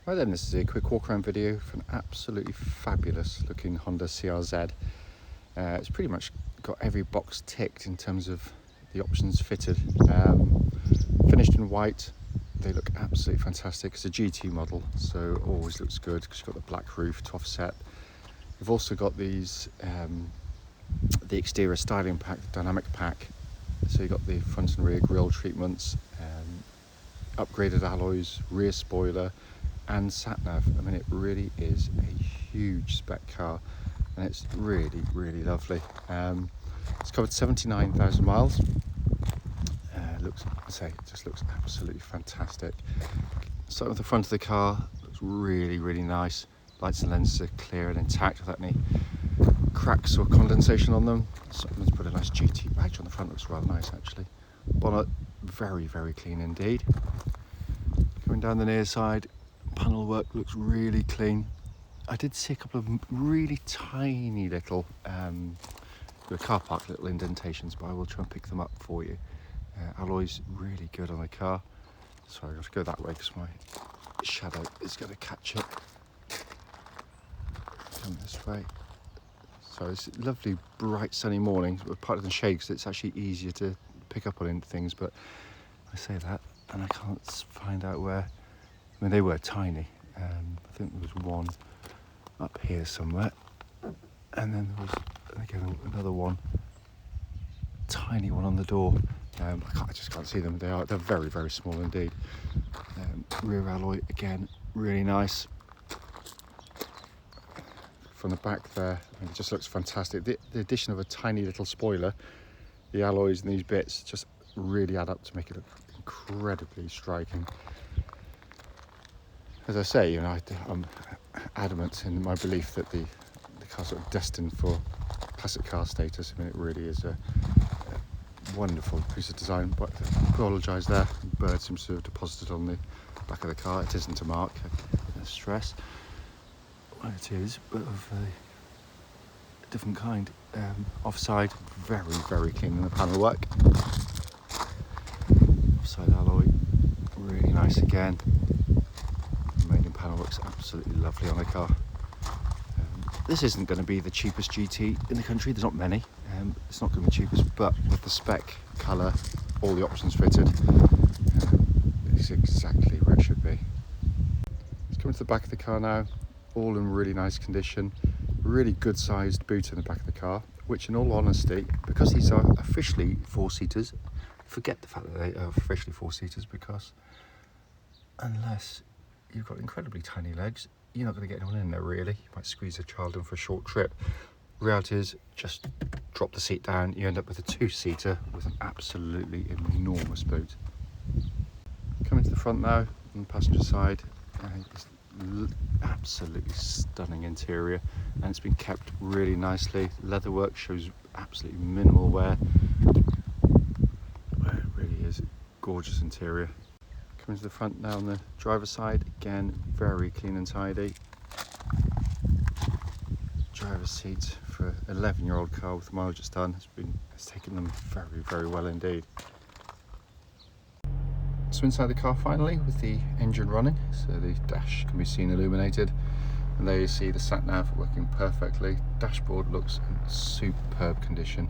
Right then, this is a quick walk around video for an absolutely fabulous looking Honda CRZ. It's pretty much got every box ticked in terms of the options fitted. Finished in white, they look absolutely fantastic. It's a GT model, so always looks good because you've got the black roof to offset. We've also got these, the exterior styling pack, the dynamic pack. So you've got the front and rear grille treatments, upgraded alloys, rear spoiler, and sat-nav. I mean, it really is a huge spec car, and it's really lovely. It's covered 79,000 miles. Looks, just looks absolutely fantastic. Starting with the front of the car, looks really nice. Lights and lenses are clear and intact without any cracks or condensation on them. Someone's put a nice GT badge on the front, looks rather nice actually. Bonnet, very clean indeed. Coming down the near side, panel work looks really clean. I did see a couple of really tiny little car park little indentations, but I will try and pick them up for you. Alloys really good on the car. Sorry, I'll go that way because my shadow is going to catch it. Come this way. So it's a lovely bright sunny morning. We're part of the shade because it's actually easier to pick up on things, but I say that and I can't find out where. I mean, they were tiny. I think there was one up here somewhere, and then there was again another one, tiny one on the door. I just can't see them. They're very small indeed. Rear alloy again, really nice. From the back there, I mean, it just looks fantastic. The addition of a tiny little spoiler, the alloys and these bits just really add up to make it look incredibly striking. As I say, you know, I'm adamant in my belief that the car's sort of destined for classic car status. I mean, it really is a wonderful piece of design. But I apologise there, the bird seems to have deposited on the back of the car. It isn't a mark, I stress. Well, it is, but of a different kind. Offside, very clean in the panel work. Offside alloy, really nice again. Panel looks absolutely lovely on the car. This isn't going to be the cheapest GT in the country. There's not many. It's not going to be cheapest, but with the spec, colour, all the options fitted, it's exactly where it should be. Let's come to the back of the car now. All in really nice condition. Really good sized boot in the back of the car, which in all honesty, because these are officially 4-seaters, forget the fact that they are officially 4-seaters, because unless you've got incredibly tiny legs, you're not going to get anyone in there really. You might squeeze a child in for a short trip. Reality is, just drop the seat down, you end up with a 2-seater with an absolutely enormous boot. Coming to the front now, on the passenger side, it's absolutely stunning interior, and it's been kept really nicely. Leatherwork shows absolutely minimal wear. It really is a gorgeous interior. Coming to the front now on the driver's side, again, very clean and tidy. Driver's seat for an 11-year-old car with the mileage it's done, it's taken them very well indeed. So inside the car finally, with the engine running, so the dash can be seen illuminated, and there you see the sat-nav working perfectly. Dashboard looks in superb condition.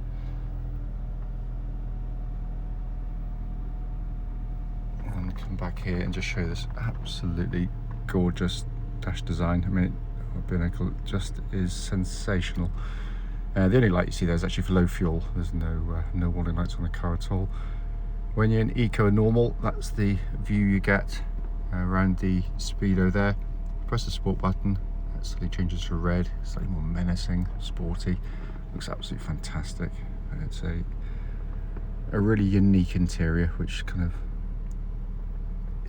And come back here and just show this absolutely gorgeous dash design. I mean, the binnacle just is sensational. The only light you see there is actually for low fuel. There's no warning lights on the car at all. When you're in eco and normal, that's the view you get around the speedo there. Press the sport button, that suddenly changes to red, slightly more menacing, sporty. Looks absolutely fantastic. And it's a really unique interior, which kind of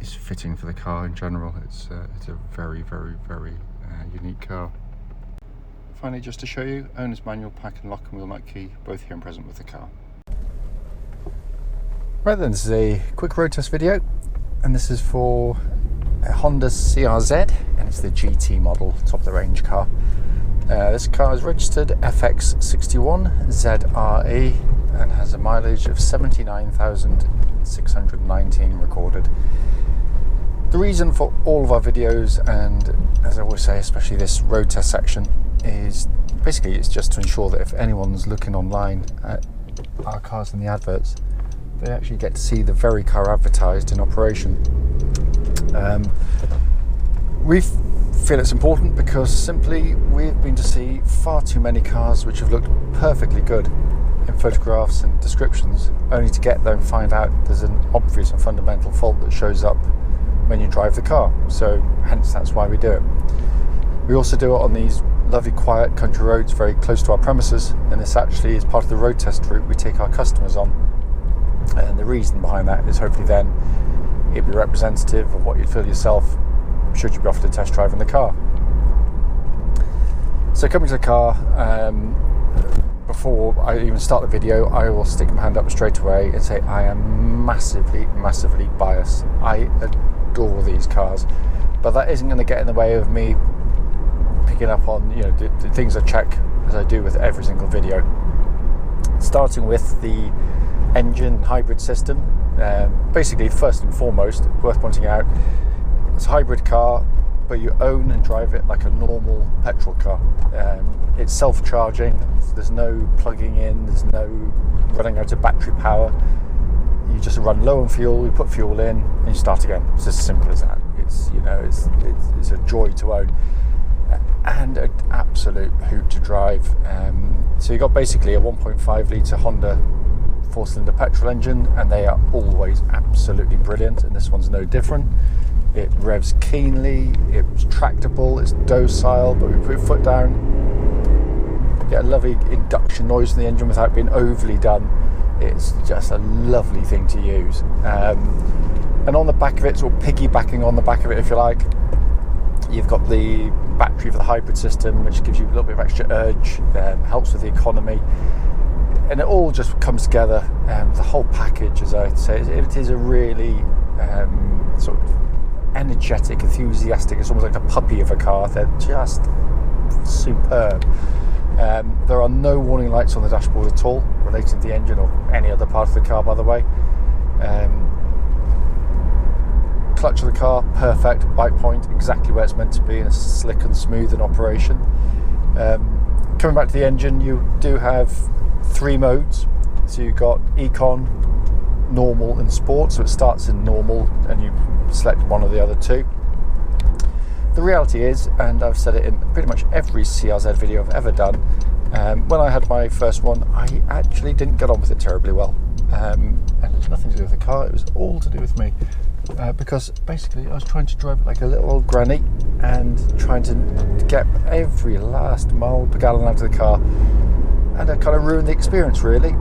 is fitting for the car in general. It's a very unique car. Finally, just to show you, owner's manual, pack and lock and wheel nut key, both here and present with the car. Right then, this is a quick road test video, and this is for a Honda CRZ, and it's the GT model, top of the range car. This car is registered FX61ZRE and has a mileage of 79,619 recorded. The reason for all of our videos, and as I always say, especially this road test section, is basically it's just to ensure that if anyone's looking online at our cars in the adverts, they actually get to see the very car advertised in operation. We feel it's important because simply we've been to see far too many cars which have looked perfectly good in photographs and descriptions, only to get there and find out there's an obvious and fundamental fault that shows up when you drive the car. So hence that's why we do it. We also do it on these lovely quiet country roads very close to our premises, and this actually is part of the road test route we take our customers on. And the reason behind that is hopefully then it'd be representative of what you'd feel yourself should you be offered a test drive in the car. So coming to the car, before I even start the video, I will stick my hand up straight away and say I am massively biased. I adore these cars, but that isn't going to get in the way of me picking up on the things I check as I do with every single video. Starting with the engine hybrid system, basically first and foremost, worth pointing out, it's a hybrid car, but you own and drive it like a normal petrol car. It's self-charging, there's no plugging in, there's no running out of battery power. You just run low on fuel, you put fuel in, and you start again. It's as simple as that. It's a joy to own and an absolute hoot to drive. So you got basically a 1.5 litre Honda 4-cylinder petrol engine, and they are always absolutely brilliant, and this one's no different. It revs keenly, it's tractable, it's docile, but we put your foot down, get a lovely induction noise from the engine without being overly done. It's just a lovely thing to use. And on the back of it, sort of piggybacking on the back of it if you like, you've got the battery for the hybrid system, which gives you a little bit of extra urge, helps with the economy, and it all just comes together. The whole package, as I say, it is a really sort of energetic, enthusiastic, it's almost like a puppy of a car. They're just superb. There are no warning lights on the dashboard at all relating to the engine or any other part of the car, by the way. Clutch of the car, perfect. Bite point, exactly where it's meant to be, and it's slick and smooth in operation. Coming back to the engine, you do have 3 modes. So you've got Econ, Normal and Sport. So it starts in Normal and you select one of the other 2. The reality is, and I've said it in pretty much every CRZ video I've ever done, when I had my first one, I actually didn't get on with it terribly well. And it's nothing to do with the car, it was all to do with me. Because basically I was trying to drive it like a little old granny and trying to get every last mile per gallon out of the car, and I kind of ruined the experience really.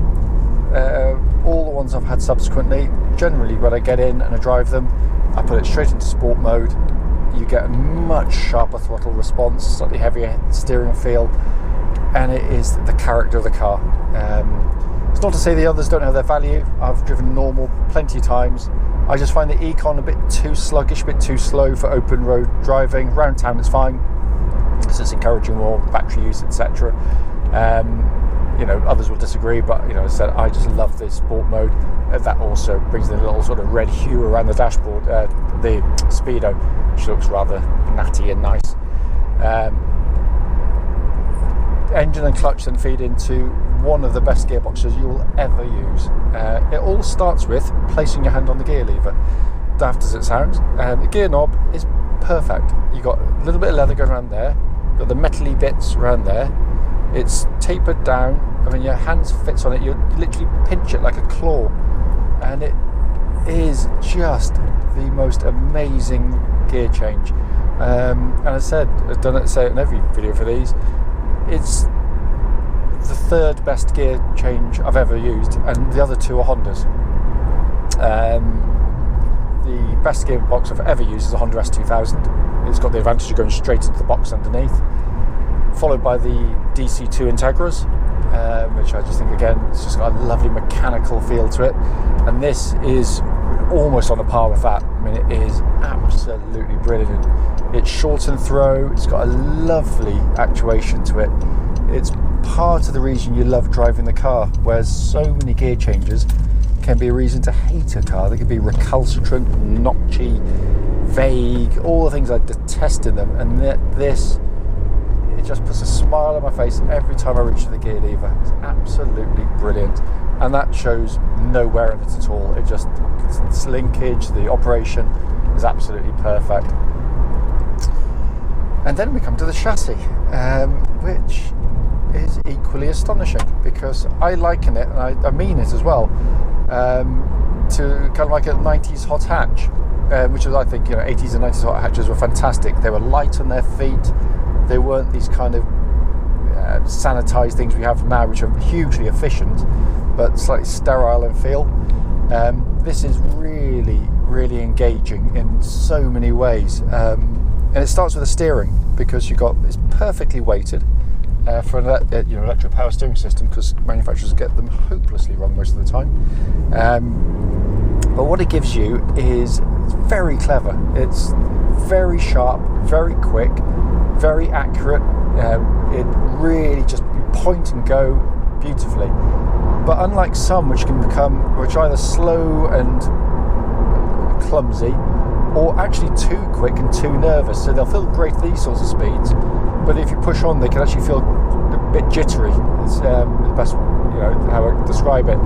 All the ones I've had subsequently, generally when I get in and I drive them, I put it straight into sport mode. You get a much sharper throttle response, slightly heavier steering feel, and it is the character of the car. It's not to say the others don't have their value. I've driven Normal plenty of times. I just find the Econ a bit too sluggish, a bit too slow for open road driving. Around town it's fine, because it's encouraging more battery use, etc. Others will disagree, but as I said, I just love this sport mode. That also brings in a little sort of red hue around the dashboard, the speedo, which looks rather natty and nice. Engine and clutch then feed into one of the best gearboxes you'll ever use. It all starts with placing your hand on the gear lever. Daft as it sounds, the gear knob is perfect. You've got a little bit of leather going around there, got the metally bits around there. It's tapered down. I mean, your hands fits on it. You literally pinch it like a claw, and it is just the most amazing gear change. And I said, I've done it, say it in every video for these. It's the 3rd best gear change I've ever used, and the other 2 are Hondas. The best gearbox I've ever used is a Honda S2000. It's got the advantage of going straight into the box underneath, followed by the DC2 Integras, which I just think, again, it's just got a lovely mechanical feel to it, and this is almost on a par with that. I mean, it is absolutely brilliant. It's short and throw, it's got a lovely actuation to it. It's part of the reason you love driving the car, whereas so many gear changes can be a reason to hate a car. They can be recalcitrant, notchy, vague, all the things I detest in them, and this, it just puts a smile on my face every time I reach for the gear lever. It's absolutely brilliant, and that shows no wear in it at all. Its linkage, the operation is absolutely perfect. And then we come to the chassis, which is equally astonishing, because I liken it, and I mean it as well, to kind of like a 90s hot hatch, which is, I think, 80s and 90s hot hatches were fantastic. They were light on their feet. They weren't these kind of sanitized things we have now, which are hugely efficient but slightly sterile in feel. This is really, really engaging in so many ways, and it starts with the steering, because it's perfectly weighted for an electric power steering system, because manufacturers get them hopelessly wrong most of the time. But what it gives you is it's very clever. It's very sharp, very quick, very accurate. It really just point and go beautifully. But unlike some which are either slow and clumsy, or actually too quick and too nervous, so they'll feel great at these sorts of speeds, but if you push on, they can actually feel a bit jittery. It's the best, how I describe it.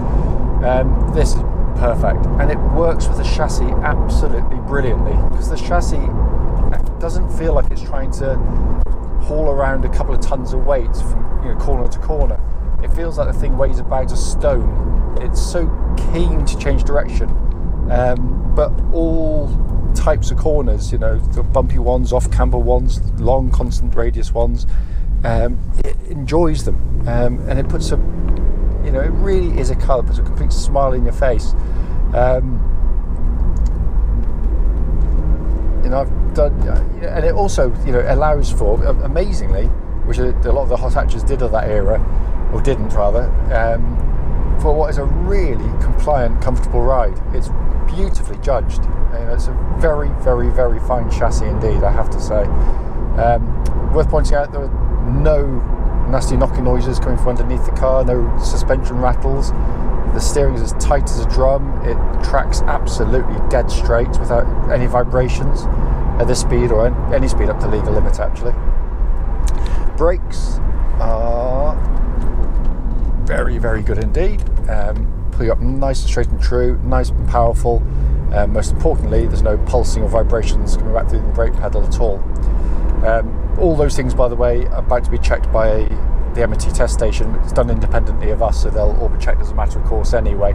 This is perfect, and it works with the chassis absolutely brilliantly, because the chassis doesn't feel like it's trying to haul around a couple of tons of weight from corner to corner. It feels like the thing weighs about a stone. It's so keen to change direction, but all types of corners, the bumpy ones, off-camber ones, long constant radius ones, it enjoys them, and it puts it really is a car that puts a complete smile in your face. I've done, and it also allows for, amazingly, which a lot of the hot hatches did of that era, or didn't rather, for what is a really compliant, comfortable ride. It's beautifully judged. It's a very, very, very fine chassis indeed, I have to say. Worth pointing out, there are no nasty knocking noises coming from underneath the car, no suspension rattles. The steering is as tight as a drum. It tracks absolutely dead straight without any vibrations at this speed, or any speed up to legal limit actually. Brakes are very, very good indeed. Pull you up nice and straight and true, nice and powerful. Most importantly, there's no pulsing or vibrations coming back through the brake pedal at all. All those things, by the way, are about to be checked by the M&T test station. It's done independently of us, so they'll all be checked as a matter of course anyway.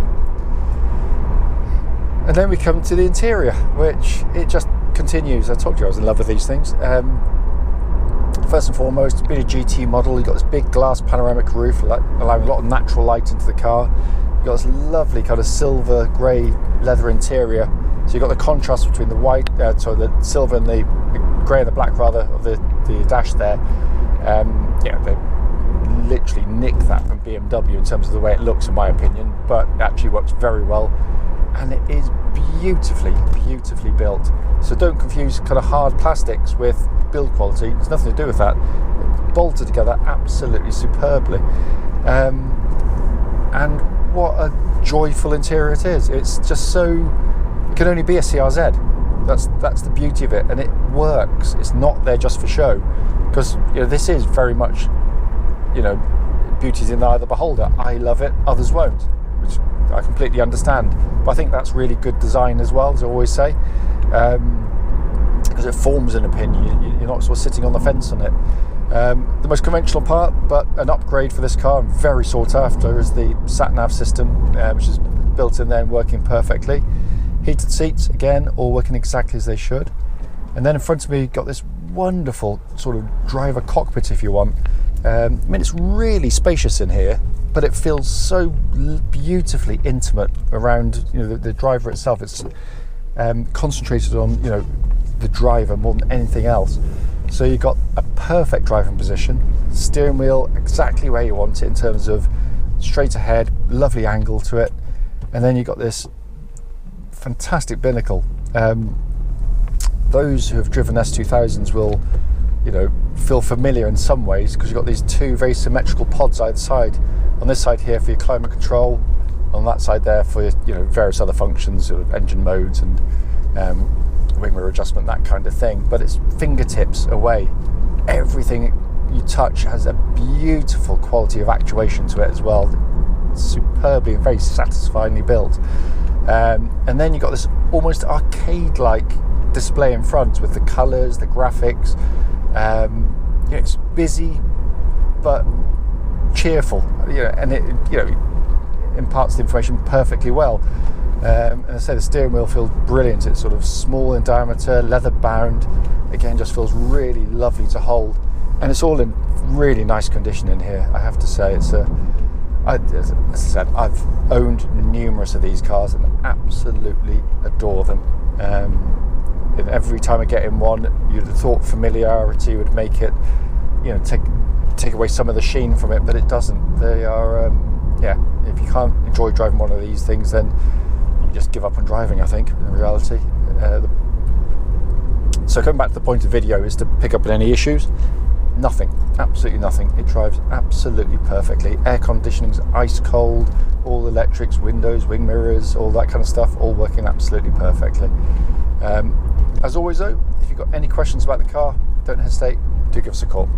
And then we come to the interior, which it just continues. I told you I was in love with these things. First and foremost, being a GT model, you've got this big glass panoramic roof allowing a lot of natural light into the car. You've got this lovely kind of silver grey leather interior, so you've got the contrast between the the silver and the grey and the black rather of the dash there. They literally nicked that from BMW in terms of the way it looks, in my opinion, but it actually works very well, and it is beautifully, beautifully built. So don't confuse kind of hard plastics with build quality. There's nothing to do with that. It's bolted together absolutely superbly, and what a joyful interior it is. It's just so, it can only be a CRZ. That's the beauty of it, and it works. It's not there just for show, because this is very much beauty's in the eye of the beholder. I love it, others won't, which I completely understand, but I think that's really good design as well, as I always say, because it forms an opinion. You're not sort of sitting on the fence on it. The most conventional part, but an upgrade for this car and very sought after, is the sat-nav system, which is built in there and working perfectly. Heated seats, again, all working exactly as they should. And then in front of me, you've got this wonderful sort of driver cockpit, if you want. It's really spacious in here, but it feels so beautifully intimate around the driver itself. It's concentrated on the driver more than anything else. So you've got a perfect driving position, steering wheel exactly where you want it in terms of straight ahead, lovely angle to it, and then you've got this fantastic binnacle. Those who have driven S2000s will feel familiar in some ways, because you've got these two very symmetrical pods either side. On this side here for your climate control, on that side there for your various other functions, sort of engine modes and wing mirror adjustment, that kind of thing, but it's fingertips away. Everything you touch has a beautiful quality of actuation to it as well. It's superbly and very satisfyingly built. And then you've got this almost arcade-like display in front with the colours, the graphics. It's busy but cheerful, and it imparts the information perfectly well. And I say the steering wheel feels brilliant. It's sort of small in diameter, leather bound. Again, just feels really lovely to hold, and it's all in really nice condition in here. I have to say, as I said, I've owned numerous of these cars and absolutely adore them. And every time I get in one, you'd have thought familiarity would make it, take away some of the sheen from it, but it doesn't. They are, if you can't enjoy driving one of these things, then you just give up on driving, I think, in reality. So coming back to the point of video is to pick up on any issues. Nothing, absolutely nothing. It drives absolutely perfectly. Air conditioning's ice cold, all electrics, windows, wing mirrors, all that kind of stuff, all working absolutely perfectly. As always though, if you've got any questions about the car, don't hesitate, do give us a call.